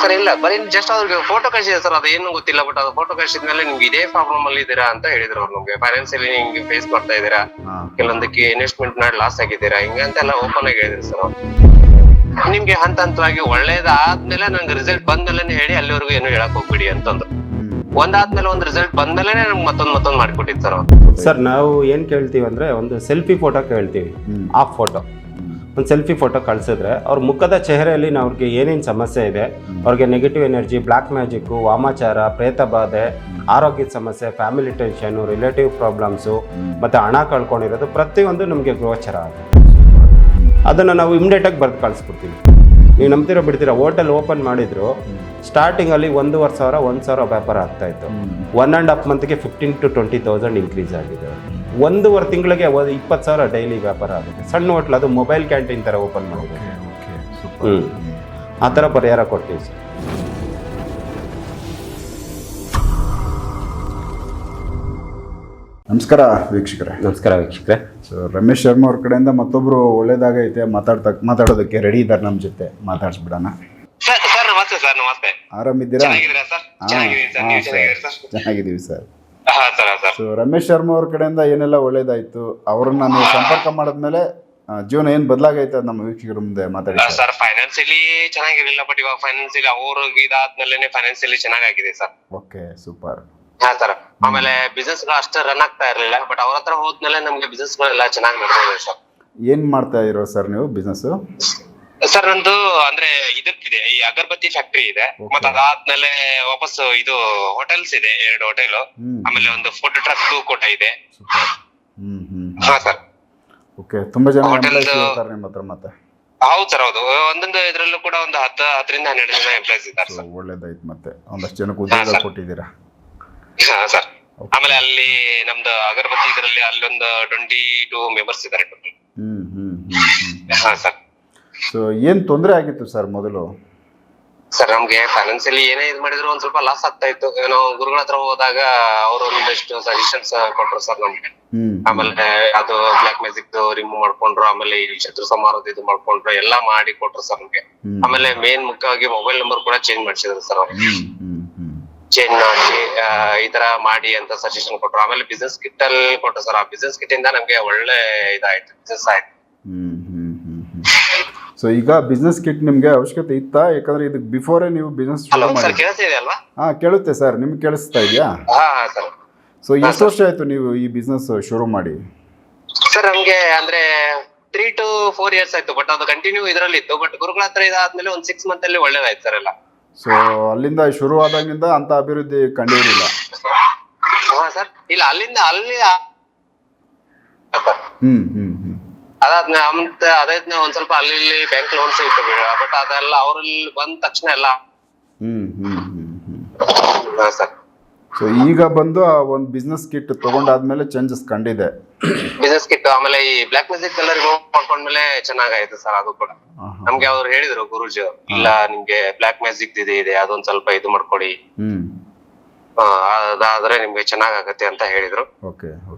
Sir ಇಲ್ಲ, ಬರೀ just ಅವ್ರಿಗೆ ಫೋಟೋ ಕಳಿಸಿದೆ ಸರ್, ಅದು ಏನು ಗೊತ್ತಿಲ್ಲ. ಬಟ್ ಅದು ಫೋಟೋ ಕಳಿಸಿದ್ಮೇಲೆ ನಿಮ್ಗೆ ಇದೇ ಪ್ರಾಬ್ಲಮ್ ಅಲ್ಲಿ ಇದ್ದೀರಾ ಅಂತ ಹೇಳಿದ್ರು ಅವ್ರು. ನಮ್ಗೆ ಫೈನಾನ್ಸಿಯಲಿ ಹಿಂಗೆ ಫೇಸ್ ಮಾಡ್ತಾ ಇದ್ದೀರಾ, ಕೆಲವೊಂದಕ್ಕೆ ಇನ್ವೆಸ್ಟ್ಮೆಂಟ್ ಮಾಡಿ ಲಾಸ್ ಆಗಿದ್ದೀರಾ, ಹಿಂಗಂತೆಲ್ಲ ಓಪನ್ ಆಗಿ ಹೇಳಿದ್ರು ಸರ್ ಅವ್ರು. ನಿಮ್ಗೆ ಹಂತ ಹಂತವಾಗಿ ಒಳ್ಳೇದಾದ್ಮೇಲೆ ನಂಗೆ ರಿಸಲ್ಟ್ ಬಂದ್ಮೇಲೆ ಹೇಳಿ, ಅಲ್ಲಿವರೆಗೂ ಏನು ಹೇಳಕ್ ಹೋಗ್ಬಿಡಿ ಅಂತಂದ್ರು. ಒಂದಾದ್ಮೇಲೆ ಒಂದ್ ರಿಸಲ್ಟ್ ಬಂದ್ಮೇಲೆ ನಮ್ಗೆ ಮತ್ತೊಂದ್ ಮಾಡ್ಕೊಟ್ಟಿದ್ ಸರ್ ಅವ್ರು. ಸರ್ ನಾವು ಏನ್ ಕೇಳ್ತೀವಿ ಅಂದ್ರೆ, ಒಂದು ಸೆಲ್ಫಿ ಫೋಟೋ ಕೇಳ್ತೀವಿ. ಆಫ್ ಫೋಟೋ, ಒಂದು ಸೆಲ್ಫಿ ಫೋಟೋ ಕಳ್ಸಿದ್ರೆ ಅವ್ರ ಮುಖದ ಚೆಹರೆಯಲ್ಲಿ ಅವ್ರಿಗೆ ಏನೇನು ಸಮಸ್ಯೆ ಇದೆ, ಅವ್ರಿಗೆ ನೆಗೆಟಿವ್ ಎನರ್ಜಿ, ಬ್ಲ್ಯಾಕ್ ಮ್ಯಾಜಿಕ್ಕು, ವಾಮಾಚಾರ, ಪ್ರೇತ ಬಾಧೆ, ಆರೋಗ್ಯದ ಸಮಸ್ಯೆ, ಫ್ಯಾಮಿಲಿ ಟೆನ್ಷನು, ರಿಲೇಟಿವ್ ಪ್ರಾಬ್ಲಮ್ಸು, ಮತ್ತು ಹಣ ಕಳ್ಕೊಂಡಿರೋದು ಪ್ರತಿಯೊಂದು ನಮಗೆ ಗೋಚರ ಆಗುತ್ತೆ. ಅದನ್ನು ನಾವು ಇಮ್ಡಿಯೇಟಾಗಿ ಬರೆದು ಕಳಿಸ್ಬಿಡ್ತೀವಿ. ನೀವು ನಂಬ್ತಿರೋ ಬಿಡ್ತೀರಾ, ಹೋಟೆಲ್ ಓಪನ್ ಮಾಡಿದ್ರು ಸ್ಟಾರ್ಟಿಂಗಲ್ಲಿ 1,500 1,000 ವ್ಯಾಪಾರ ಆಗ್ತಾಯಿತ್ತು. 1.5 ಮಂತ್ಗೆ 15,000 to 20,000 ಇನ್ಕ್ರೀಸ್ ಆಗಿದೆ. 1.5 ತಿಂಗಳಿಗೆ 20,000 ಡೈಲಿ ವ್ಯಾಪಾರ ಆಗುತ್ತೆ. ಸಣ್ಣ ಹೋಟ್ಲ್, ಅದು ಮೊಬೈಲ್ ಕ್ಯಾಂಟೀನ್ ಥರ ಓಪನ್ ಮಾಡಿದೆ. ಆ ಥರ ಪರಿಹಾರ ಕೊಡ್ತೀವಿ ಸರ್. ನಮಸ್ಕಾರ ವೀಕ್ಷಕರೇ. ನಮಸ್ಕಾರ ವೀಕ್ಷಕರೇ. ಸೊ ರಮೇಶ್ ಶರ್ಮಾ ಅವ್ರ ಕಡೆಯಿಂದ ಮತ್ತೊಬ್ರು ಒಳ್ಳೇದಾಗೈತೆ ಮಾತಾಡೋದಕ್ಕೆ ರೆಡಿ ಇದ್ದಾರೆ, ನಮ್ಮ ಜೊತೆ ಮಾತಾಡ್ಸ್ಬಿಡೋಣ. ಸರ್ ನಮಸ್ತೆ. ಸರ್ ನಮಸ್ತೆ, ಆರಾಮಿದ್ದೀರಾ? ಚೆನ್ನಾಗಿದ್ದೀವಿ ಸರ್. ಸೊ ರಮೇಶ್ ಶರ್ಮಾ ಅವ್ರ ಕಡೆಯಿಂದ ಏನೆಲ್ಲ ಒಳ್ಳೇದಾಯ್ತು, ಅವ್ರನ್ನ ನೀವು ಸಂಪರ್ಕ ಮಾಡಿದ್ಮೇಲೆ ಜೀವನ ಏನ್ ಬದಲಾಗೈತೆ ನಮ್ಮ ವೀಕ್ಷಕರ ಮುಂದೆ ಮಾತಾಡಿ ಸರ್. ಫೈನಾನ್ಸಿಯಲಿ ಚೆನ್ನಾಗಿರ್ಲಿಲ್ಲ, ಬಟ್ ಇವಾಗ ಫೈನಾನ್ಸಿಯಲಿ ಅವ್ರಿಗೆ ಇದಾದ್ಮೇಲೆ ಫೈನಾನ್ಸಿಯಲಿ ಚೆನ್ನಾಗಿದೆ ಸರ್. Okay, super. ಹಾ ಸರ್. ಆಮೇಲೆ ಬಿಸ್ನೆಸ್ ಗಳು ಅಷ್ಟು ರನ್ ಆಗ್ತಾ ಇರ್ಲಿಲ್ಲ, ಬಟ್ ಅವ್ರ ಹತ್ರ ಹೋದ್ಮೇಲೆ ನಮ್ಗೆ ಬಿಸ್ನೆಸ್ ಗಳೆಲ್ಲ ಚೆನ್ನಾಗಿ ನಡೆದಿದೆ ಸರ್. ಏನ್ ಮಾಡ್ತಾ ಇರೋ ಸರ್ ನೀವು ಬಿಸ್ನೆಸ್? ಸರ್ ನಂದು ಅಂದ್ರೆ ಇದಕ್ಕಿದೆ, ಈ ಅಗರಬತ್ತಿ ಫ್ಯಾಕ್ಟರಿ ಇದೆ. ಮತ್ತೆ ಅದಾದ್ಮೇಲೆ ವಾಪಸ್ ಇದು ಹೋಟೆಲ್ಸ್ ಇದೆ, 2 ಹೋಟೆಲ್, ಆಮೇಲೆ ಒಂದು ಫುಡ್ ಟ್ರಕ್ ಕೋಟ ಇದೆ. ಹಾ ಸರ್. ಓಕೆ, ತುಂಬಾ ಜನ ಎಂಪ್ಲಾಯ್ಸ್ ಇರ್ತಾರೆ ನಿಮ್ಮ ಹತ್ರ ಮತ್ತೆ? ಹೌದು ಸರ್, ಹೌದು. ಒಂದೊಂದು ಇದ್ರಲ್ಲೂ ಕೂಡ ಒಂದು 10 ರಿಂದ 12 ಜನ ಎಂಪ್ಲಾಯ್ಸ್ ಇದ್ದಾರೆ ಸರ್. ಒಳ್ಳೇದಾಯ್ತು, ಮತ್ತೆ ಒಂದಷ್ಟು ಜನಕ್ಕೆ ಉದ್ಯೋಗ ಕೊಟ್ಟಿದ್ದೀರಾ. ಹಾ ಸರ್. ಆಮೇಲೆ ಅಲ್ಲಿ ನಮ್ದು ಅಗರಬತ್ತಿ ಇದರಲ್ಲಿ ಅಲ್ಲೊಂದು 22 ಮೆಂಬರ್ಸ್ ಇದ್ದಾರೆ ಟೋಟಲ್. ಹಾ ಸರ್. ಸೊ ಏನ್ ತೊಂದರೆ ಆಗಿತ್ತು ಸರ್ ಮೊದಲು? ಸರ್ ನಮ್ಗೆ ಫೈನಾನ್ಸಿಯಲಿ ಏನೇ ಇದು ಮಾಡಿದ್ರು ಒಂದ್ ಸ್ವಲ್ಪ ಲಾಸ್ ಆಗ್ತಾ ಇತ್ತು. ನಾವು ಗುರುಗಳ ಹತ್ರ ಹೋದಾಗ ಅವರು ಒಂದಿಷ್ಟು ಸಜೆಷನ್ಸ್ ಕೊಟ್ರು ಸರ್ ನಮ್ಗೆ. ಆಮೇಲೆ ಅದು ಬ್ಲಾಕ್ ಮ್ಯಾಜಿಕ್ ರಿಮೂವ್ ಮಾಡ್ಕೊಂಡ್ರು, ಆಮೇಲೆ ಈ ಶತ್ರು ಸಂಹಾರದ ಇದು ಮಾಡ್ಕೊಂಡ್ರು, ಎಲ್ಲಾ ಮಾಡಿ ಕೊಟ್ರು ಸರ್ ನಮ್ಗೆ. ಆಮೇಲೆ ಮೇನ್ ಮುಖ್ಯವಾಗಿ ಮೊಬೈಲ್ ನಂಬರ್ ಕೂಡ ಚೇಂಜ್ ಮಾಡಿಸಿದ್ರು ಸರ್ ಅವ್ರು. ಚೇಂಜ್ ಮಾಡಿ ಈ ತರ ಮಾಡಿ ಅಂತ ಸಜೆಷನ್ ಕೊಟ್ರು. ಆಮೇಲೆ ಬಿಸ್ನೆಸ್ ಕಿಟ್ ಅಲ್ಲಿ ಕೊಟ್ರು ಸರ್. ಆ ಬಿಸ್ನೆಸ್ ಕಿಟ್ ಇಂದ ನಮ್ಗೆ ಒಳ್ಳೆ ಇದಾಯ್ತು, ಬಿಸ್ನೆಸ್ ಆಯ್ತು. ಸೊ ಈಗ ಬಿಸ್ನೆಸ್ ಕಿಟ್ ನಿಮ್ಗೆ ಅವಶ್ಯಕತೆ ಇತ್ತಾ? ಯಾಕಂದ್ರೆ ಇದಕ್ಕೆ ಬಿಫೋರ್ ನೀವು ಬಿಸ್ನೆಸ್ ಶುರು ಮಾಡಿ. ಕೇಳಿಸ್ತಿದೆ ಅಲ್ವಾ? ಹಾ, ಕೇಳುತ್ತೆ ಸರ್. ನಿಮ್ಗೆ ಕೇಳಿಸ್ತಾ ಇದೆಯಾ? ಸರ್. ಸೊ ಎಷ್ಟು ವರ್ಷ ಆಯ್ತು ನೀವು ಈ ಬಿಸ್ನೆಸ್ ಶುರು ಮಾಡಿ? ಸರ್ ನಮ್ಗೆ ಅಂದ್ರೆ 3 to 4 years ಆಯ್ತು, ಬಟ್ ಅದು ಕಂಟಿನ್ಯೂ ಇದ್ರಲ್ಲಿ ಇತ್ತು. ಬಟ್ ಗುರುಗಳ ಹತ್ರ ಇದಾದ್ಮೇಲೆ ಒಂದ್ 6 month ಅಲ್ಲಿ ಒಳ್ಳೇದಾಯ್ತು ಸರ್ ಎಲ್ಲ. ಸೊ ಅಲ್ಲಿಂದ ಶುರು ಆದಾಗಿಂದ ಅಂತ ಅಭಿವೃದ್ಧಿ ಕಂಡಿರಲಿಲ್ಲ? ಹಾ ಸರ್, ಇಲ್ಲ ಅಲ್ಲಿಂದ ಅಲ್ಲಿ ಅದಾದ್ಮೇಲೆ ಒಂದ್ ಸ್ವಲ್ಪ ಅಲ್ಲಿ ಬ್ಯಾಂಕ್ ಲೋನ್ಸ್ ಇತ್ತು, ಬಟ್ ಅದೆಲ್ಲ ಅವ್ರಲ್ಲಿ ಬಂದ ತಕ್ಷಣ ಎಲ್ಲ ಸರ್. ಸೊ ಈಗ ಬಂದು ಆ ಒಂದು ಬಿಸ್ನೆಸ್ ಕಿಟ್ ತಗೊಂಡಾದ್ಮೇಲೆ ಚೇಂಜಸ್ ಕಂಡಿದೆ. ಬಿಸ್ನೆಸ್ ಕಿಟ್ ಆಮೇಲೆ ಈ ಬ್ಲಾಕ್ ಮ್ಯಾಜಿಕ್ ಕಲರ್ ಮಾಡ್ಕೊಂಡ್ಮೇಲೆ ಚೆನ್ನಾಗಾಯ್ತು ಸರ್. ಅದು ಕೂಡ ನಮ್ಗೆ ಅವ್ರು ಹೇಳಿದ್ರು ಗುರುಜಿ ಅವ್ರು, ಇಲ್ಲ ನಿಮ್ಗೆ ಬ್ಲಾಕ್ ಮ್ಯಾಜಿಕ್ ಇದೆ, ಅದೊಂದ್ ಸ್ವಲ್ಪ ಇದು ಮಾಡ್ಕೊಡಿ, ಅದಾದ್ರೆ ನಿಮ್ಗೆ ಚೆನ್ನಾಗತ್ತೆ ಅಂತ ಹೇಳಿದ್ರು.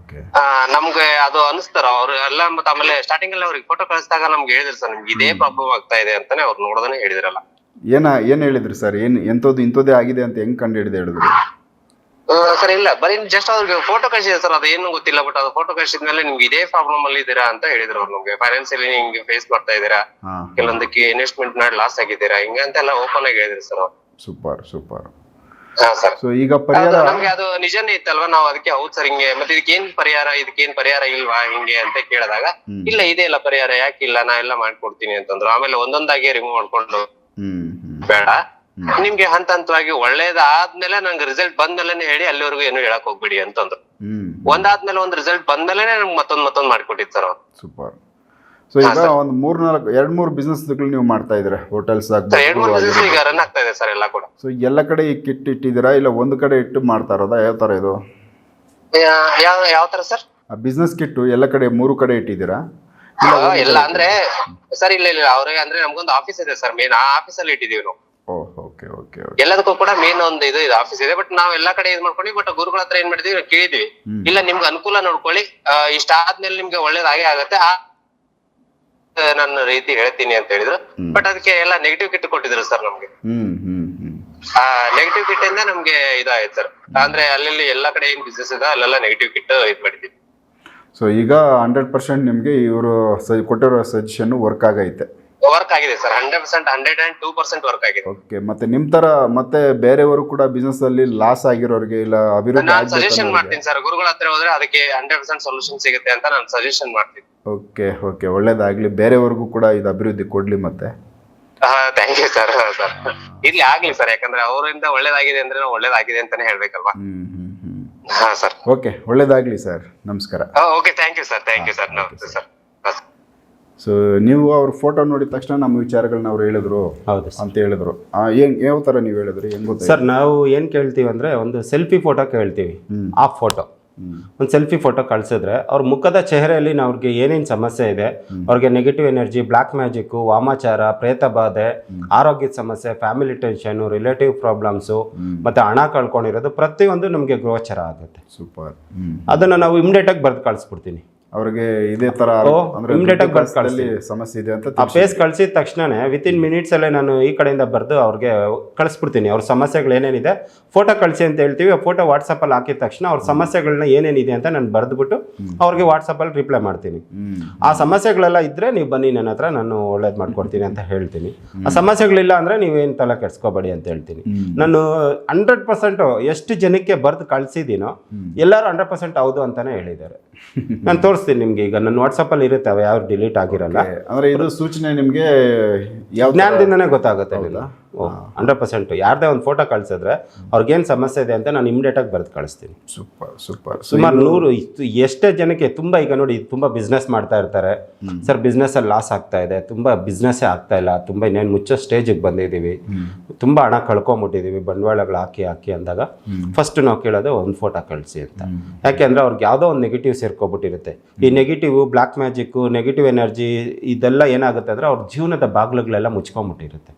ನಮ್ಗೆ ಅದು ಅನಿಸ್ತಾರ ಅವ್ರು ಎಲ್ಲ. ಮತ್ತೆ ಆಮೇಲೆ ಸ್ಟಾರ್ಟಿಂಗ್ ಅಲ್ಲಿ ಅವ್ರಿಗೆ ಫೋಟೋ ಕಳಿಸಿದಾಗ ನಮ್ಗೆ ಹೇಳಿದ್ರು ಸರ್, ನಿಮ್ಗೆ ಇದೇ ಪ್ರಾಬ್ಲಮ್ ಆಗ್ತಾ ಇದೆ ಅಂತಾನೆ ಅವ್ರು ನೋಡೋದನ್ನ ಹೇಳಿದ್ರಲ್ಲ. ಏನ್ ಹೇಳಿದ್ರಿ ಸರ್? ಎಂತದ್ದು ಇಂಥದ್ದೇ ಆಗಿದೆ ಅಂತ ಹೆಂಗ್ ಕಂಡು ಹಿಡಿದು ಹೇಳಿದ್ರು ಸರ್? ಇಲ್ಲ, ಬರೀ ಜಸ್ಟ್ ಅವ್ರಿಗೆ ಫೋಟೋ ಕಳಿಸಿದೆ ಸರ್, ಅದು ಏನು ಗೊತ್ತಿಲ್ಲ. ಬಟ್ ಅದು ಫೋಟೋ ಕಳಿಸಿದ್ಮೇಲೆ ನಿಮ್ಗೆ ಇದೇ ಪ್ರಾಬ್ಲಮ್ ಅಲ್ಲಿ ಇದ್ದೀರಾ ಅಂತ ಹೇಳಿದ್ರು ಅವ್ರು. ನಮ್ಗೆ ಫೈನಾನ್ಸಿಯಲಿ ಹಿಂಗೆ ಫೇಸ್ ಮಾಡ್ತಾ ಇದ್ದೀರಾ, ಕೆಲವೊಂದಕ್ಕೆ ಇನ್ವೆಸ್ಟ್ಮೆಂಟ್ ಮಾಡಿ ಲಾಸ್ ಆಗಿದ್ದೀರಾ, ಹಿಂಗಂತೆಲ್ಲ ಓಪನ್ ಆಗಿ ಹೇಳಿದ್ರು ಸರ್ ಅವ್ರು. ಸೂಪರ್. ಸೊ ಈಗ ಪರಿಹಾರ ನಮ್ಗೆ ಅದು ನಿಜನೇ ಇತ್ತಲ್ವಾ? ನಾವು ಅದಕ್ಕೆ ಹೌದು ಸರ್ ಹಿಂಗೆ, ಮತ್ತೆ ಇದಕ್ಕೇನ್ ಪರಿಹಾರ ಇಲ್ವಾ ಹಿಂಗೆ ಅಂತ ಕೇಳಿದಾಗ, ಇಲ್ಲ ಇದೆ ಇಲ್ಲ ಪರಿಹಾರ, ಯಾಕಿಲ್ಲ, ನಾ ಎಲ್ಲ ಮಾಡ್ಕೊಡ್ತೀನಿ ಅಂತಂದ್ರು. ಆಮೇಲೆ ಒಂದೊಂದಾಗಿ ರಿಮೂವ್ ಮಾಡ್ಕೊಂಡು, ಬೇಡ ನಿಮ್ಗೆ ಹಂತ ಹಂತವಾಗಿ ಒಳ್ಳೇದಾದ್ಮೇಲೆ ನಂಗೆ ರಿಸಲ್ಟ್ ಬಂದ್ಮೇಲೆ ಹೇಳಿ, ಅಲ್ಲಿವರೆಗೂ ಏನು ಹೇಳಕ್ ಹೋಗ್ಬಿಡಿ ಅಂತಂದ್ರು. ಒಂದಾದ್ಮೇಲೆ ಒಂದ್ ರಿಸಲ್ಟ್ ಬಂದ್ಮೇಲೆ ನಮ್ಗೆ ಮತ್ತೊಂದ್ ಮಾಡ್ಕೊಟ್ಟಿದ್ ಸರ್ ಅವ್ರು. ಸೂಪರ್. ಸೊ ಈಗ ಒಂದು 2-3 ಬಿಸ್ನೆಸ್ ನೀವು ಮಾಡ್ತಾ ಇದ್ರೆ, ಹೋಟೆಲ್ಸ್ ಈಗ ರನ್ ಆಗ್ತಾ ಇದೆ ಸರ್ ಎಲ್ಲ ಕೂಡ. ಸೊ ಎಲ್ಲ ಕಡೆ ಈ ಕಿಟ್ ಇಟ್ಟಿದ್ದೀರಾ, ಇಲ್ಲ ಒಂದು ಕಡೆ ಇಟ್ಟು ಮಾಡ್ತಾ ಇರೋದಾ? ಯಾವ ತರ ಇದು? ಯಾವ ತರ ಸರ್? ಬಿಸ್ನೆಸ್ ಕಿಟ್ ಎಲ್ಲ ಕಡೆ 3 ಕಡೆ ಇಟ್ಟಿದ್ದೀರಾ? ಎಲ್ಲ ಅಂದ್ರೆ ಸರ್ ಇಲ್ಲ ಅವ್ರಿಗೆ ಅಂದ್ರೆ ನಮ್ಗೊಂದು ಆಫೀಸ್ ಇದೆ ಸರ್, ಮೇನ್ ಆ ಆಫೀಸ್ ಅಲ್ಲಿ ಇಟ್ಟಿದೀವಿ ನಾವು. ಎಲ್ಲದಕ್ಕೂ ಕೂಡ ಮೇನ್ ಒಂದು ಇದು ಆಫೀಸ್ ಇದೆ. ಬಟ್ ನಾವ್ ಎಲ್ಲಾ ಕಡೆ ಇದು ಮಾಡ್ಕೊಂಡ್ವಿ. ಬಟ್ ಗುರುಗಳ ಹತ್ರ ಏನ್ ಮಾಡಿದ್ವಿ, ಕೇಳಿದ್ವಿ, ಇಲ್ಲ ನಿಮ್ಗೆ ಅನುಕೂಲ ನೋಡ್ಕೊಳ್ಳಿ, ಇಷ್ಟ ಆದ್ಮೇಲೆ ನಿಮ್ಗೆ ಒಳ್ಳೇದಾಗೇ ಆಗತ್ತೆ, ನನ್ನ ರೀತಿ ಹೇಳ್ತೀನಿ ಅಂತ ಹೇಳಿದ್ರು. ಬಟ್ ಅದಕ್ಕೆ ಎಲ್ಲ ನೆಗೆಟಿವ್ ಕಿಟ್ ಕೊಟ್ಟಿದ್ರು ಸರ್ ನಮ್ಗೆ. ಆ ನೆಗೆಟಿವ್ ಕಿಟ್ ಇಂದ ನಮ್ಗೆ ಇದಾಯ್ತು ಸರ್. ಅಂದ್ರೆ ಅಲ್ಲಿ ಎಲ್ಲಾ ಕಡೆ ಏನ್ ಬಿಸ್ನೆಸ್ ಇದೆ ಅಲ್ಲೆಲ್ಲ ನೆಗೆಟಿವ್ ಕಿಟ್ ಇದ್ ಮಾಡಿದ್ವಿ. ಸೊ ಈಗ 100% ನಿಮ್ಗೆ ಇವರು ಕೊಟ್ಟಿರೋ ಸಜೆಷನ್ ವರ್ಕ್ ಆಗೈತೆ? ವರ್ಕ್ ಆಗಿದೆ ಸರ್, 100%, 102% ವರ್ಕ್ ಆಗಿದೆ. ಓಕೆ. ಮತ್ತೆ ನಿಮ್ ತರ ಮತ್ತೆ ಬೇರೆಯವರು ಕೂಡ ಬಿಸ್ನೆಸ್ ಅಲ್ಲಿ ಲಾಸ್ ಆಗಿರೋರಿಗೆ ಇಲ್ಲ ಅಭಿವೃದ್ಧಿ ನಾನು ಸಜೆಷನ್ ಮಾಡ್ತೀನಿ ಸರ್, ಗುರುಗಳ ಹತ್ರ ಹೋದ್ರೆ ಅದಕ್ಕೆ 100% ಸೊಲ್ಯೂಷನ್ ಸಿಗುತ್ತೆ ಅಂತ ನಾನು ಸಜೆಷನ್ ಮಾಡ್ತೀನಿ. ಓಕೆ ಓಕೆ, ಒಳ್ಳೇದಾಗ್ಲಿ. ಬೇರೆಯವ್ರಿಗೂ ಕೂಡ ಇದು ಅಭಿವೃದ್ಧಿ ಕೊಡ್ಲಿ ಮತ್ತೆ. Thank you sir. ಸರ್ ಇಲ್ಲಿ ಆಗ್ಲಿ ಸರ್, ಯಾಕಂದ್ರೆ ಅವರಿಂದ ಒಳ್ಳೇದಾಗಿದೆ ಅಂದ್ರೆ ನಾವು ಒಳ್ಳೇದಾಗಿದೆ ಅಂತಾನೆ ಹೇಳ್ಬೇಕಲ್ವಾ. ಹಾ ಸರ್. ಓಕೆ, ಒಳ್ಳೇದಾಗ್ಲಿ ಸರ್. ನಮಸ್ಕಾರ. Okay, thank you sir. Thank you sir. ನಮಸ್ತೆ ಸರ್. ಸೊ ನೀವು ಅವ್ರ ಫೋಟೋ ನೋಡಿದ ತಕ್ಷಣ ನಮ್ಮ ವಿಚಾರಗಳನ್ನ ಅವ್ರು ಹೇಳಿದ್ರು ಹೌದು ಅಂತ ಹೇಳಿದ್ರು. ಯಾವ ತರ ನೀವು ಹೇಳಿದ್ರಿ? ಹೆಂಗ್ ಗೊತ್ತಾ ಸರ್, ನಾವು ಏನು ಕೇಳ್ತೀವಿ ಅಂದರೆ ಒಂದು ಸೆಲ್ಫಿ ಫೋಟೋ ಕೇಳ್ತೀವಿ. ಆ ಫೋಟೋ ಒಂದು ಸೆಲ್ಫಿ ಫೋಟೋ ಕಳಿಸಿದ್ರೆ ಅವ್ರ ಮುಖದ ಚೆಹರೆಯಲ್ಲಿ ಅವ್ರಿಗೆ ಏನೇನು ಸಮಸ್ಯೆ ಇದೆ, ಅವ್ರಿಗೆ ನೆಗೆಟಿವ್ ಎನರ್ಜಿ, ಬ್ಲ್ಯಾಕ್ ಮ್ಯಾಜಿಕ್ಕು, ವಾಮಾಚಾರ, ಪ್ರೇತ ಬಾಧೆ, ಆರೋಗ್ಯದ ಸಮಸ್ಯೆ, ಫ್ಯಾಮಿಲಿ ಟೆನ್ಷನು, ರಿಲೇಟಿವ್ ಪ್ರಾಬ್ಲಮ್ಸು, ಮತ್ತು ಹಣ ಕಳ್ಕೊಂಡಿರೋದು ಪ್ರತಿಯೊಂದು ನಮಗೆ ಗೋಚರ ಆಗುತ್ತೆ. ಸೂಪರ್. ಅದನ್ನು ನಾವು ಇಮಿಡಿಯೇಟಾಗಿ ಬರೆದು ಕಳಿಸ್ಬಿಡ್ತೀನಿ. ಅವ್ರಿಗೆ ಇದೇ ತರ ಇಮಿಡಿಯೇಟಾಗಿ ಬರ್ದು ಕಳಿಸಿ ಸಮಸ್ಯೆ ಇದೆ ಅಂತ ಆ ಫೇಸ್ ಕಳಿಸಿದ ತಕ್ಷಣನೇ ವಿತಿನ್ ಮಿನಿಟ್ಸ್ ಅಲ್ಲೇ ನಾನು ಈ ಕಡೆಯಿಂದ ಬರೆದು ಅವ್ರಿಗೆ ಕಳಿಸ್ಬಿಡ್ತೀನಿ. ಅವ್ರ ಸಮಸ್ಯೆಗಳು ಏನೇನಿದೆ ಫೋಟೋ ಕಳಿಸಿ ಅಂತ ಹೇಳ್ತೀವಿ. ಆ ಫೋಟೋ ವಾಟ್ಸಪ್ಪಲ್ಲಿ ಹಾಕಿದ ತಕ್ಷಣ ಅವ್ರ ಸಮಸ್ಯೆಗಳನ್ನ ಏನೇನಿದೆ ಅಂತ ನಾನು ಬರೆದ್ಬಿಟ್ಟು ಅವ್ರಿಗೆ ವಾಟ್ಸಪ್ಪಲ್ಲಿ ರಿಪ್ಲೈ ಮಾಡ್ತೀನಿ. ಆ ಸಮಸ್ಯೆಗಳೆಲ್ಲ ಇದ್ದರೆ ನೀವು ಬನ್ನಿ ನನ್ನ ಹತ್ರ, ನಾನು ಒಳ್ಳೇದು ಮಾಡ್ಕೊಡ್ತೀನಿ ಅಂತ ಹೇಳ್ತೀನಿ. ಆ ಸಮಸ್ಯೆಗಳಿಲ್ಲ ಅಂದರೆ ನೀವೇನು ತಲೆ ಕೆಡ್ಸ್ಕೋಬೇಡಿ ಅಂತ ಹೇಳ್ತೀನಿ. ನಾನು 100% ಎಷ್ಟು ಜನಕ್ಕೆ ಬರೆದು ಕಳಿಸಿದ್ದೀನೋ ಎಲ್ಲರೂ 100% ಹೌದು ಅಂತಾನೆ ಹೇಳಿದ್ದಾರೆ. ನಾನು ತೋರಿಸ್ತೀನಿ ನಿಮ್ಗೆ, ಈಗ ನನ್ನ ವಾಟ್ಸಪ್ಪಲ್ಲಿ ಇರುತ್ತವೆ, ಯಾವ ಡಿಲೀಟ್ ಆಗಿರಲ್ಲ. ಅಂದ್ರೆ ಇದು ಸೂಚನೆ ನಿಮ್ಗೆ ಜ್ಞಾನದಿಂದನೇ ಗೊತ್ತಾಗುತ್ತೆ. 100% ಯಾರ್ದೇ ಒಂದು ಫೋಟೋ ಕಳ್ಸಿದ್ರೆ ಅವ್ರಿಗೇನು ಸಮಸ್ಯೆ ಇದೆ ಅಂತ ನಾನು ಇಮಿಡಿಯೇಟಾಗಿ ಬರೆದು ಕಳಿಸ್ತೀನಿ. Super super. ಸುಮಾರು 100 ಎಷ್ಟೇ ಜನಕ್ಕೆ ತುಂಬ, ಈಗ ನೋಡಿ ತುಂಬ ಬಿಸ್ನೆಸ್ ಮಾಡ್ತಾ ಇರ್ತಾರೆ ಸರ್, ಬಿಸ್ನೆಸ್ಸಲ್ಲಿ ಲಾಸ್ ಆಗ್ತಾ ಇದೆ, ತುಂಬ ಬಿಸ್ನೆಸ್ಸೇ ಆಗ್ತಾ ಇಲ್ಲ, ತುಂಬ ಇನ್ನೇನು ಮುಚ್ಚೋ ಸ್ಟೇಜಿಗೆ ಬಂದಿದ್ದೀವಿ, ತುಂಬ ಹಣ ಕಳ್ಕೊಂಬಿಟ್ಟಿದ್ದೀವಿ ಬಂಡವಾಳಗಳು ಹಾಕಿ ಹಾಕಿ ಅಂದಾಗ ಫಸ್ಟ್ ನಾವು ಕೇಳೋದು ಒಂದು ಫೋಟೋ ಕಳಿಸಿ ಅಂತ. ಯಾಕೆಂದರೆ ಅವ್ರಿಗೆ ಯಾವುದೋ ಒಂದು ನೆಗೆಟಿವ್ ಸೇರ್ಕೊಬಿಟ್ಟಿರುತ್ತೆ. ಈ negative, black magic, negative energy ಇದೆಲ್ಲ ಏನಾಗುತ್ತೆ ಅಂದರೆ ಅವ್ರ ಜೀವನದ ಬಾಗಿಲುಗಳೆಲ್ಲ ಮುಚ್ಕೊಂಬಿಟ್ಟಿರುತ್ತೆ.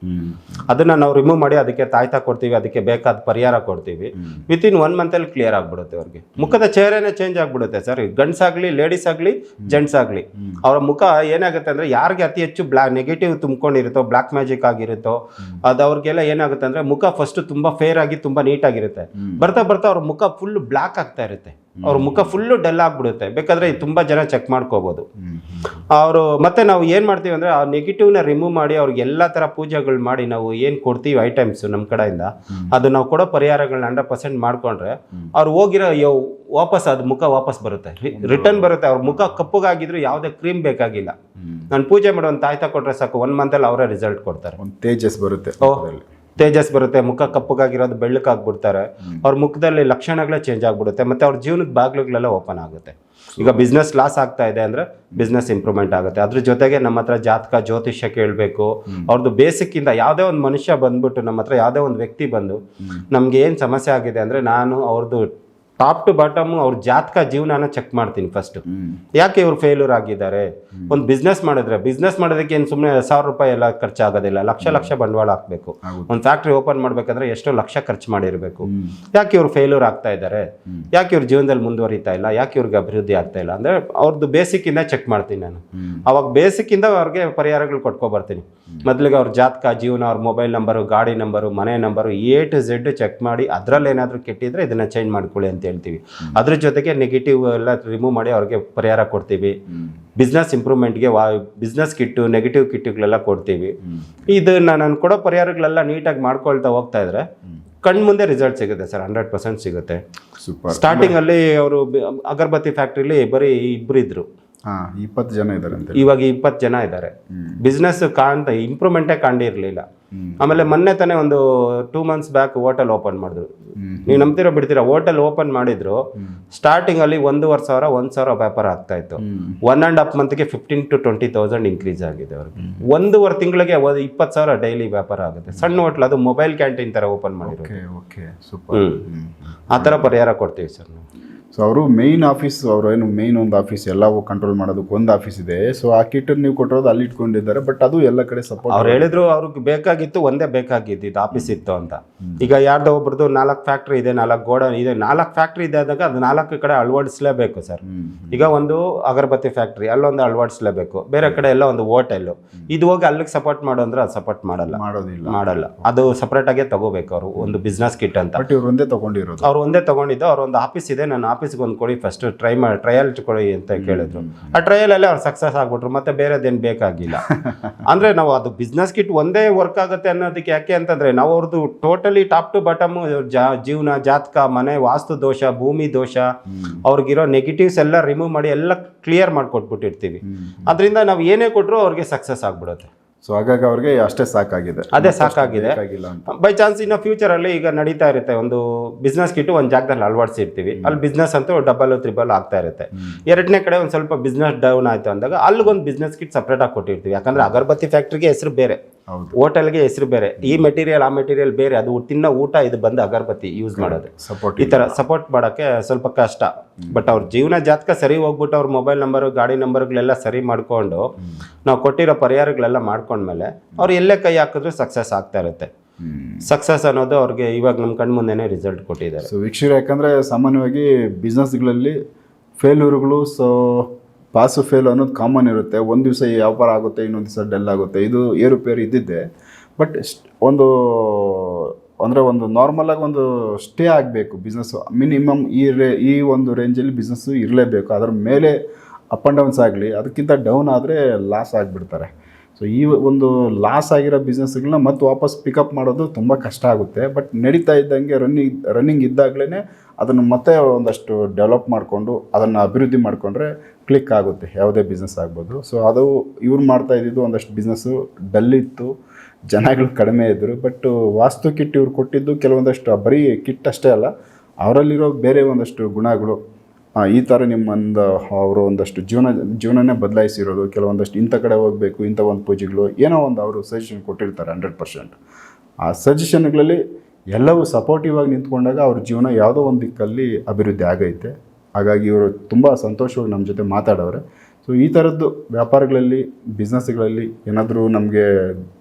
ಅದನ್ನು ನಾವು ರಿಮೂವ್ ಮಾಡಿ ಅದಕ್ಕೆ ತಾಯ್ತಾ ಕೊಡ್ತೀವಿ, ಅದಕ್ಕೆ ಬೇಕಾದ ಪರಿಹಾರ ಕೊಡ್ತೀವಿ. ವಿತಿನ್ 1 ಮಂತಲ್ಲಿ ಕ್ಲಿಯರ್ ಆಗಿಬಿಡುತ್ತೆ. ಅವ್ರಿಗೆ ಮುಖದ ಚೇಹರೆನೇ ಚೇಂಜ್ ಆಗಿಬಿಡುತ್ತೆ ಸರ್. ಗಂಡ್ಸಾಗ್ಲಿ, ಲೇಡೀಸ್ ಆಗಲಿ, ಜೆಂಟ್ಸ್ ಆಗಲಿ, ಅವರ ಮುಖ ಏನಾಗುತ್ತೆ ಅಂದರೆ ಯಾರಿಗೆ ಅತಿ ಹೆಚ್ಚು ನೆಗೆಟಿವ್ ತುಂಬ್ಕೊಂಡಿರುತ್ತೋ, ಬ್ಲ್ಯಾಕ್ ಮ್ಯಾಜಿಕ್ ಆಗಿರುತ್ತೋ, ಅದು ಅವ್ರಿಗೆಲ್ಲ ಏನಾಗುತ್ತೆ ಅಂದರೆ ಮುಖ ಫಸ್ಟ್ ತುಂಬ ಫೇರ್ ಆಗಿ ತುಂಬ ನೀಟಾಗಿರುತ್ತೆ. ಬರ್ತಾ ಬರ್ತಾ ಅವ್ರ ಮುಖ ಫುಲ್ ಬ್ಲ್ಯಾಕ್ ಆಗ್ತಾ ಇರುತ್ತೆ. ಅವ್ರ ಮುಖ ಫುಲ್ಲು ಡಲ್ ಆಗಿಬಿಡುತ್ತೆ. ಬೇಕಾದರೆ ತುಂಬ ಜನ ಚೆಕ್ ಮಾಡ್ಕೋಬೋದು ಅವರು. ಮತ್ತೆ ನಾವು ಏನು ಮಾಡ್ತೀವಿ ಅಂದರೆ ಆ ನೆಗೆಟಿವ್ನ ರಿಮೂವ್ ಮಾಡಿ ಅವ್ರಿಗೆ ಎಲ್ಲ ಥರ ಪೂಜೆಗಳು ಮಾಡಿ ನಾವು ಏನು ಕೊಡ್ತೀವಿ ಐಟಮ್ಸು ನಮ್ಮ ಕಡೆಯಿಂದ, ಅದು ನಾವು ಕೊಡೋ ಪರಿಹಾರಗಳನ್ನ 100% ಮಾಡಿಕೊಂಡ್ರೆ ಅವ್ರು ಹೋಗಿರೋ ವಾಪಸ್ ಅದು ಮುಖ ವಾಪಸ್ ಬರುತ್ತೆ, ರಿಟರ್ನ್ ಬರುತ್ತೆ. ಅವ್ರ ಮುಖ ಕಪ್ಪಗಾಗಿದ್ರು ಯಾವುದೇ ಕ್ರೀಮ್ ಬೇಕಾಗಿಲ್ಲ. ನಾನು ಪೂಜೆ ಮಾಡೋ ಒಂದು ತಾಯ್ತಾ ಕೊಟ್ಟರೆ ಸಾಕು, 1 ಮಂತಲ್ಲಿ ಅವರೇ ರಿಸಲ್ಟ್ ಕೊಡ್ತಾರೆ. ಒಂದು ತೇಜಸ್ ಬರುತ್ತೆ, ತೇಜಸ್ ಬರುತ್ತೆ. ಮುಖ ಕಪ್ಪಗಾಗಿರೋದು ಬೆಳ್ಳಕ್ಕಾಗ್ಬಿಡ್ತಾರೆ. ಅವ್ರ ಮುಖದಲ್ಲಿ ಲಕ್ಷಣಗಳೇ ಚೇಂಜ್ ಆಗಿಬಿಡುತ್ತೆ. ಮತ್ತು ಅವ್ರ ಜೀವನದ ಬಾಗಿಲುಗಳೆಲ್ಲ ಓಪನ್ ಆಗುತ್ತೆ. ಈಗ ಬಿಸ್ನೆಸ್ ಲಾಸ್ ಆಗ್ತಾ ಇದೆ ಅಂದರೆ ಬಿಸ್ನೆಸ್ ಇಂಪ್ರೂವ್ಮೆಂಟ್ ಆಗುತ್ತೆ. ಅದ್ರ ಜೊತೆಗೆ ನಮ್ಮ ಹತ್ರ ಜಾತಕ, ಜ್ಯೋತಿಷ್ಯ ಕೇಳಬೇಕು. ಅವ್ರದ್ದು ಬೇಸಿಕ್ಕಿಂದ ಯಾವುದೇ ಒಂದು ಮನುಷ್ಯ ಬಂದ್ಬಿಟ್ಟು ನಮ್ಮ ಹತ್ರ ಯಾವುದೇ ಒಂದು ವ್ಯಕ್ತಿ ಬಂದು ನಮ್ಗೆ ಏನು ಸಮಸ್ಯೆ ಆಗಿದೆ ಅಂದರೆ ನಾನು ಅವ್ರದ್ದು ಟಾಪ್ ಟು ಬಾಟಮ್ ಅವ್ರ ಜಾತಕ ಜೀವನನ ಚೆಕ್ ಮಾಡ್ತೀನಿ ಫಸ್ಟ್. ಯಾಕೆ ಇವ್ರು ಫೇಲ್ಯೂರ್ ಆಗಿದ್ದಾರೆ? ಒಂದು ಬಿಸ್ನೆಸ್ ಮಾಡೋದಕ್ಕೆ ಏನು ಸುಮ್ಮನೆ 1000 ರೂಪಾಯಿ ಎಲ್ಲ ಖರ್ಚಾಗೋದಿಲ್ಲ, ಲಕ್ಷ ಬಂಡವಾಳ ಹಾಕಬೇಕು. ಒಂದು ಫ್ಯಾಕ್ಟ್ರಿ ಓಪನ್ ಮಾಡಬೇಕಂದ್ರೆ ಎಷ್ಟೋ ಲಕ್ಷ ಖರ್ಚು ಮಾಡಿರಬೇಕು. ಯಾಕೆ ಇವ್ರು ಫೇಲ್ಯೂರ್ ಆಗ್ತಾ ಇದ್ದಾರೆ? ಯಾಕೆ ಇವ್ರ ಜೀವನದಲ್ಲಿ ಮುಂದುವರಿತಾ ಇಲ್ಲ? ಯಾಕೆ ಇವ್ರಿಗೆ ಅಭಿವೃದ್ಧಿ ಆಗ್ತಾ ಇಲ್ಲ ಅಂದರೆ ಅವ್ರದ್ದು ಬೇಸಿಕ್ಕಿಂದ ಚೆಕ್ ಮಾಡ್ತೀನಿ ನಾನು. ಅವಾಗ ಬೇಸಿಕ್ಕಿಂದ ಅವ್ರಿಗೆ ಪರಿಹಾರಗಳು ಕೊಟ್ಕೊಬರ್ತೀನಿ. ಮೊದಲಿಗೆ ಅವ್ರ ಜಾತಕ, ಜೀವನ, ಅವ್ರ ಮೊಬೈಲ್ ನಂಬರು, ಗಾಡಿ ನಂಬರು, ಮನೆ number A to Z check ಮಾಡಿ ಅದರಲ್ಲಿ ಏನಾದರೂ ಕೆಟ್ಟಿದ್ರೆ ಇದನ್ನು ಚೇಂಜ್ ಮಾಡ್ಕೊಳ್ಳಿ ಅಂತ ಹೇಳ್ತೀವಿ. ಅದ್ರ ಜೊತೆಗೆ ನೆಗೆಟಿವ್ ಎಲ್ಲ ರಿಮೂವ್ ಮಾಡಿ ಅವ್ರಿಗೆ ಪರಿಹಾರ ಕೊಡ್ತೀವಿ. ಬಿಸ್ನೆಸ್ ಇಂಪ್ರೂವ್ಮೆಂಟ್ಗೆ ಬಿಸ್ನೆಸ್ ಕಿಟ್ಟು, ನೆಗೆಟಿವ್ ಕಿಟ್ಟುಗಳೆಲ್ಲ ಕೊಡ್ತೀವಿ. ಇದನ್ನ ನಾನು ಕೊಡೋ ಪರಿಹಾರಗಳೆಲ್ಲ ನೀಟಾಗಿ ಮಾಡ್ಕೊಳ್ತಾ ಹೋಗ್ತಾ ಇದ್ರೆ ಕಣ್ಮುಂದೆ ರಿಸಲ್ಟ್ ಸಿಗುತ್ತೆ ಸರ್, 100% ಸಿಗುತ್ತೆ. ಸ್ಟಾರ್ಟಿಂಗಲ್ಲಿ ಅವರು ಅಗರಬತ್ತಿ ಫ್ಯಾಕ್ಟ್ರಿಲಿ ಬರೀ 2 ಇದ್ರು, 20 ಜನ ಇದ್ದಾರೆ ಅಂತ. ಇವಾಗ 20 ಜನ ಇದ್ದಾರೆ. ಬಿಸ್ನೆಸ್ ಇಂಪ್ರೂವ್ಮೆಂಟೇ ಕಾಣಿರಲಿಲ್ಲ. ಆಮೇಲೆ ಮೊನ್ನೆ ತಾನೇ ಒಂದು 2 months ಬ್ಯಾಕ್ ಹೋಟೆಲ್ ಓಪನ್ ಮಾಡಿದ್ರು. ನೀವು ನಂಬ್ತಿರೋ ಬಿಡ್ತೀರಾ, ಹೋಟೆಲ್ ಓಪನ್ ಮಾಡಿದ್ರು ಸ್ಟಾರ್ಟಿಂಗ್ ಅಲ್ಲಿ 1,500 1,000 ವ್ಯಾಪಾರ ಆಗ್ತಾ ಇತ್ತು. 1.5 ಮಂತ್ಗೆ 15,000 to 20,000 ಇನ್ಕ್ರೀಸ್ ಆಗಿದೆ ಅವ್ರಿಗೆ. 1.5 ತಿಂಗಳಿಗೆ 20,000 ಡೈಲಿ ವ್ಯಾಪಾರ ಆಗುತ್ತೆ. ಸಣ್ಣ ಹೋಟ್ಲ್, ಅದು ಮೊಬೈಲ್ ಕ್ಯಾಂಟೀನ್ ತರ ಓಪನ್ ಮಾಡಿರೋದು. ಆ ಥರ ಪರಿಹಾರ ಕೊಡ್ತೀವಿ ಸರ್ ನಾವು. ಸೊ ಅವರು ಮೇಯ್ನ್ ಆಫೀಸ್, ಏನು ಮೇಯ್ನ್ ಒಂದು ಆಫೀಸ್ ಎಲ್ಲವೂ ಕಂಟ್ರೋಲ್ ಮಾಡೋದಕ್ಕೆ ಒಂದು ಆಫೀಸ್ ಇದೆ. ಸೊ ಆ ಕಿಟ್ ನೀವು ಕೊಟ್ಟಿರೋದು ಅಲ್ಲಿ ಇಟ್ಕೊಂಡಿದ್ದಾರೆ, ಬಟ್ ಅದು ಎಲ್ಲ ಕಡೆ ಸಪೋರ್ಟ್. ಅವ್ರು ಹೇಳಿದ್ರು ಅವ್ರಿಗೆ ಬೇಕಾಗಿತ್ತು, ಒಂದೇ ಬೇಕಾಗಿದ್ದು ಆಫೀಸ್ ಇತ್ತು ಅಂತ. ಈಗ ಯಾರ್ದೋ ಒಬ್ರದ್ದು 4 ಫ್ಯಾಕ್ಟ್ರಿ ಇದೆ, 4 ಗೋಡನ್ ಇದೆ, 4 ಫ್ಯಾಕ್ಟ್ರಿ ಇದೆ ಆದಾಗ ಅದು 4 ಕಡೆ ಅಳವಡಿಸಲೇಬೇಕು ಸರ್. ಈಗ ಒಂದು ಅಗರಬತ್ತಿ ಫ್ಯಾಕ್ಟ್ರಿ ಅಲ್ಲೊಂದು ಅಳವಡಿಸಲೇಬೇಕು, ಬೇರೆ ಕಡೆ ಎಲ್ಲ ಒಂದು ಹೋಟೆಲ್, ಇದು ಹೋಗಿ ಅಲ್ಲಿಗೆ ಸಪೋರ್ಟ್ ಮಾಡು ಅಂದ್ರೆ ಅದು ಸಪೋರ್ಟ್ ಮಾಡಲ್ಲ. ಅದು ಸಪರೇಟ್ ಆಗೇ ತಗೋಬೇಕು ಅವರು, ಒಂದು ಬಿಸ್ನೆಸ್ ಕಿಟ್ ಅಂತ. ಬಟ್ ಇವ್ರು ಒಂದೇ ತಗೊಂಡಿರೋದು, ಅವ್ರು ಒಂದೇ ತಗೊಂಡಿದ್ದು. ಅವ್ರ ಒಂದು ಆಫೀಸ್ ಇದೆ, ನನ್ನ ಆಫೀಸ್ಗೆ ಒಂದು ಕೊಡಿ ಫಸ್ಟ್, ಟ್ರಯಲ್ ಕೊಡಿ ಅಂತ ಕೇಳಿದ್ರು. ಆ ಟ್ರಯಲ್ ಅಲ್ಲೇ ಅವ್ರು ಸಕ್ಸಸ್ ಆಗ್ಬಿಟ್ರು, ಮತ್ತೆ ಬೇರೆದೇನು ಬೇಕಾಗಿಲ್ಲ. ಅಂದ್ರೆ ನಾವು ಅದು ಬಿಸ್ನೆಸ್ ಕಿಟ್ ಒಂದೇ ವರ್ಕ್ ಆಗುತ್ತೆ ಅನ್ನೋದಕ್ಕೆ ಯಾಕೆ ಅಂತಂದ್ರೆ ನಾವು ಅವ್ರದ್ದು ಟೋಟಲಿ ಟಾಪ್ ಟು ಬಾಟಮ್ ಜೀವನ, ಜಾತಕ, ಮನೆ, ವಾಸ್ತು ದೋಷ, ಭೂಮಿ ದೋಷ, ಅವ್ರಿಗಿರೋ ನೆಗೆಟಿವ್ಸ್ ಎಲ್ಲ ರಿಮೂವ್ ಮಾಡಿ ಎಲ್ಲ ಕ್ಲಿಯರ್ ಮಾಡಿಕೊಟ್ಬಿಟ್ಟಿರ್ತೀವಿ. ಅದರಿಂದ ನಾವು ಏನೇ ಕೊಟ್ಟರು ಅವ್ರಿಗೆ ಸಕ್ಸಸ್ ಆಗ್ಬಿಡುತ್ತೆ. ಸೊ ಹಾಗಾಗಿ ಅವ್ರಿಗೆ ಅಷ್ಟೇ ಸಾಕಾಗಿದೆ, ಅದೇ ಸಾಕಾಗಿದೆ. ಬೈ ಚಾನ್ಸ್ ಇನ್ನು ಫ್ಯೂಚರಲ್ಲಿ ಈಗ ನಡೀತಾ ಇರುತ್ತೆ, ಒಂದು ಬಿಸ್ನೆಸ್ ಕಿಟ್ಟು ಒಂದು ಜಾಗದಲ್ಲಿ ಅಳವಡಿಸಿರ್ತೀವಿ, ಅಲ್ಲಿ ಬಿಸ್ನೆಸ್ ಅಂತೂ ಡಬಲ್ ತ್ರಿಬಲ್ ಆಗ್ತಾ ಇರುತ್ತೆ. ಎರಡನೇ ಕಡೆ ಒಂದು ಸ್ವಲ್ಪ ಬಿಸ್ನೆಸ್ ಡೌನ್ ಆಯ್ತು ಅಂದಾಗ ಅಲ್ಲಿಗೊಂದು ಬಿಸ್ನೆಸ್ ಕಿಟ್ ಸಪ್ರೇಟ್ ಆಗಿ ಕೊಟ್ಟಿರ್ತೀವಿ. ಯಾಕಂದ್ರೆ ಅಗರಬತ್ತಿ ಫ್ಯಾಕ್ಟ್ರಿಗೆ ಹೆಸರು ಬೇರೆ, ಹೋಟೆಲ್ಗೆ ಹೆಸರು ಬೇರೆ, ಈ ಮೆಟೀರಿಯಲ್ ಆ ಮೆಟೀರಿಯಲ್ ಬೇರೆ, ಅದು ತಿನ್ನೋ ಊಟ ಇದು ಬಂದು ಅಗರಬತ್ತಿ ಯೂಸ್ ಮಾಡೋದು. ಈ ಥರ ಸಪೋರ್ಟ್ ಮಾಡೋಕ್ಕೆ ಸ್ವಲ್ಪ ಕಷ್ಟ. ಬಟ್ ಅವ್ರ ಜೀವನ ಜಾತಕ ಸರಿ ಹೋಗ್ಬಿಟ್ಟು ಅವ್ರ ಮೊಬೈಲ್ ನಂಬರು, ಗಾಡಿ ನಂಬರ್ಗಳೆಲ್ಲ ಸರಿ ಮಾಡಿಕೊಂಡು ನಾವು ಕೊಟ್ಟಿರೋ ಪರಿಹಾರಗಳೆಲ್ಲ ಮಾಡ್ಕೊಂಡ್ಮೇಲೆ ಅವ್ರು ಎಲ್ಲೇ ಕೈ ಹಾಕಿದ್ರು ಸಕ್ಸಸ್ ಆಗ್ತಾ ಇರುತ್ತೆ. ಸಕ್ಸಸ್ ಅನ್ನೋದು ಅವ್ರಿಗೆ ಇವಾಗ ನಮ್ಮ ಕಣ್ಣು ಮುಂದೆನೇ ರಿಸಲ್ಟ್ ಕೊಟ್ಟಿದ್ದಾರೆ. ಸೊ ವೀಕ್ಷಕರು, ಯಾಕಂದರೆ ಸಾಮಾನ್ಯವಾಗಿ ಬಿಸ್ನೆಸ್ಗಳಲ್ಲಿ ಫೇಲ್ಯೂರ್ಗಳು, ಸೊ ಪಾಸು ಫೇಲ್ ಅನ್ನೋದು ಕಾಮನ್ ಇರುತ್ತೆ. ಒಂದು ದಿವಸ ವ್ಯಾಪಾರ ಆಗುತ್ತೆ, ಇನ್ನೊಂದು ದಿವಸ ಡಲ್ ಆಗುತ್ತೆ, ಇದು ಏರುಪೇರು ಇದ್ದಿದ್ದೆ. ಬಟ್ ಒಂದು ಅಂದರೆ ಒಂದು ನಾರ್ಮಲಾಗಿ ಒಂದು ಸ್ಟೇ ಆಗಬೇಕು ಬಿಸ್ನೆಸ್ಸು. ಮಿನಿಮಮ್ ಈ ಒಂದು ರೇಂಜಲ್ಲಿ ಬಿಸ್ನೆಸ್ಸು ಇರಲೇಬೇಕು. ಅದರ ಮೇಲೆ ಅಪ್ ಆ್ಯಂಡ್ ಡೌನ್ಸ್ ಆಗಲಿ, ಅದಕ್ಕಿಂತ ಡೌನ್ ಆದರೆ ಲಾಸ್ ಆಗಿಬಿಡ್ತಾರೆ. ಸೊ ಈ ಒಂದು ಲಾಸ್ ಆಗಿರೋ ಬಿಸ್ನೆಸ್ಗಳನ್ನ ಮತ್ತೆ ವಾಪಸ್ ಪಿಕಪ್ ಮಾಡೋದು ತುಂಬ ಕಷ್ಟ ಆಗುತ್ತೆ. ಬಟ್ ನಡೀತಾ ಇದ್ದಂಗೆ ರನ್ನಿಂಗ್ ಇದ್ದಾಗಲೇ ಅದನ್ನು ಮತ್ತೆ ಒಂದಷ್ಟು ಡೆವಲಪ್ ಮಾಡಿಕೊಂಡು ಅದನ್ನು ಅಭಿವೃದ್ಧಿ ಮಾಡಿಕೊಂಡ್ರೆ ಕ್ಲಿಕ್ ಆಗುತ್ತೆ, ಯಾವುದೇ ಬಿಸ್ನೆಸ್ ಆಗ್ಬೋದು. ಸೊ ಅದು ಇವ್ರು ಮಾಡ್ತಾ ಇದ್ದಿದ್ದು ಒಂದಷ್ಟು ಬಿಸ್ನೆಸ್ಸು ಡಲ್ ಇತ್ತು, ಜನಗಳು ಕಡಿಮೆ ಇದ್ದರು. ಬಟ್ ವಾಸ್ತು ಕಿಟ್ ಇವ್ರು ಕೊಟ್ಟಿದ್ದು ಕೆಲವೊಂದಷ್ಟು ಬರೀ ಕಿಟ್ ಅಷ್ಟೇ ಅಲ್ಲ, ಅವರಲ್ಲಿರೋ ಬೇರೆ ಒಂದಷ್ಟು ಗುಣಗಳು ಈ ಥರ ಅವರು ಒಂದಷ್ಟು ಜೀವನನೇ ಬದಲಾಯಿಸಿರೋದು, ಕೆಲವೊಂದಷ್ಟು ಇಂಥ ಕಡೆ ಹೋಗಬೇಕು, ಇಂಥ ಒಂದು ಪೂಜೆಗಳು ಏನೋ ಒಂದು ಅವರು ಸಜೆಷನ್ ಕೊಟ್ಟಿರ್ತಾರೆ 100%. ಆ ಸಜೆಷನ್ಗಳಲ್ಲಿ ಎಲ್ಲವೂ ಸಪೋರ್ಟಿವ್ ಆಗಿ ನಿಂತ್ಕೊಂಡಾಗ ಅವ್ರ ಜೀವನ ಯಾವುದೋ ಒಂದು ದಿಕ್ಕಲ್ಲಿ ಅಭಿವೃದ್ಧಿ ಆಗೈತೆ. ಹಾಗಾಗಿ ಇವರು ತುಂಬ ಸಂತೋಷವಾಗಿ ನಮ್ಮ ಜೊತೆ ಮಾತಾಡೋರೆ. ಸೊ ಈ ಥರದ್ದು ವ್ಯಾಪಾರಗಳಲ್ಲಿ, ಬಿಸ್ನೆಸ್ಗಳಲ್ಲಿ ಏನಾದರೂ ನಮಗೆ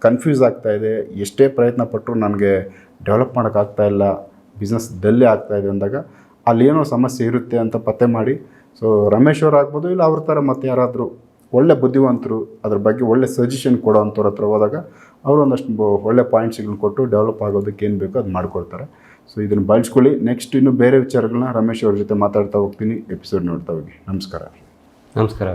ಕನ್ಫ್ಯೂಸ್ ಆಗ್ತಾಯಿದೆ, ಎಷ್ಟೇ ಪ್ರಯತ್ನ ಪಟ್ಟರು ನನಗೆ ಡೆವಲಪ್ ಮಾಡೋಕ್ಕಾಗ್ತಾ ಇಲ್ಲ, ಬಿಸ್ನೆಸ್ ಡಲ್ಲೇ ಆಗ್ತಾಯಿದೆ ಅಂದಾಗ ಅಲ್ಲಿ ಏನೋ ಸಮಸ್ಯೆ ಇರುತ್ತೆ ಅಂತ ಪತ್ತೆ ಮಾಡಿ, ಸೊ ರಮೇಶ್ ಅವ್ರು ಆಗ್ಬೋದು, ಇಲ್ಲ ಅವ್ರ ಥರ ಮತ್ತೆ ಯಾರಾದರೂ ಒಳ್ಳೆ ಬುದ್ಧಿವಂತರು ಅದ್ರ ಬಗ್ಗೆ ಒಳ್ಳೆ ಸಜೆಷನ್ ಕೊಡೋ ಅಂಥವ್ರ ಹತ್ರ ಹೋದಾಗ ಅವರು ಒಂದಷ್ಟು ಒಳ್ಳೆ ಪಾಯಿಂಟ್ಸ್ಗಳನ್ನ ಕೊಟ್ಟು ಡೆವಲಪ್ ಆಗೋದಕ್ಕೆ ಏನು ಬೇಕೋ ಅದು ಮಾಡಿಕೊಡ್ತಾರೆ. ಸೊ ಇದನ್ನು ಬಳಸ್ಕೊಳ್ಳಿ. ನೆಕ್ಸ್ಟ್ ಇನ್ನೂ ಬೇರೆ ವಿಚಾರಗಳನ್ನ ರಮೇಶ್ ಅವ್ರ ಜೊತೆ ಮಾತಾಡ್ತಾ ಹೋಗ್ತೀನಿ, ಎಪಿಸೋಡ್ ನೋಡ್ತಾ ಹೋಗಿ. ನಮಸ್ಕಾರ. ನಮಸ್ಕಾರ.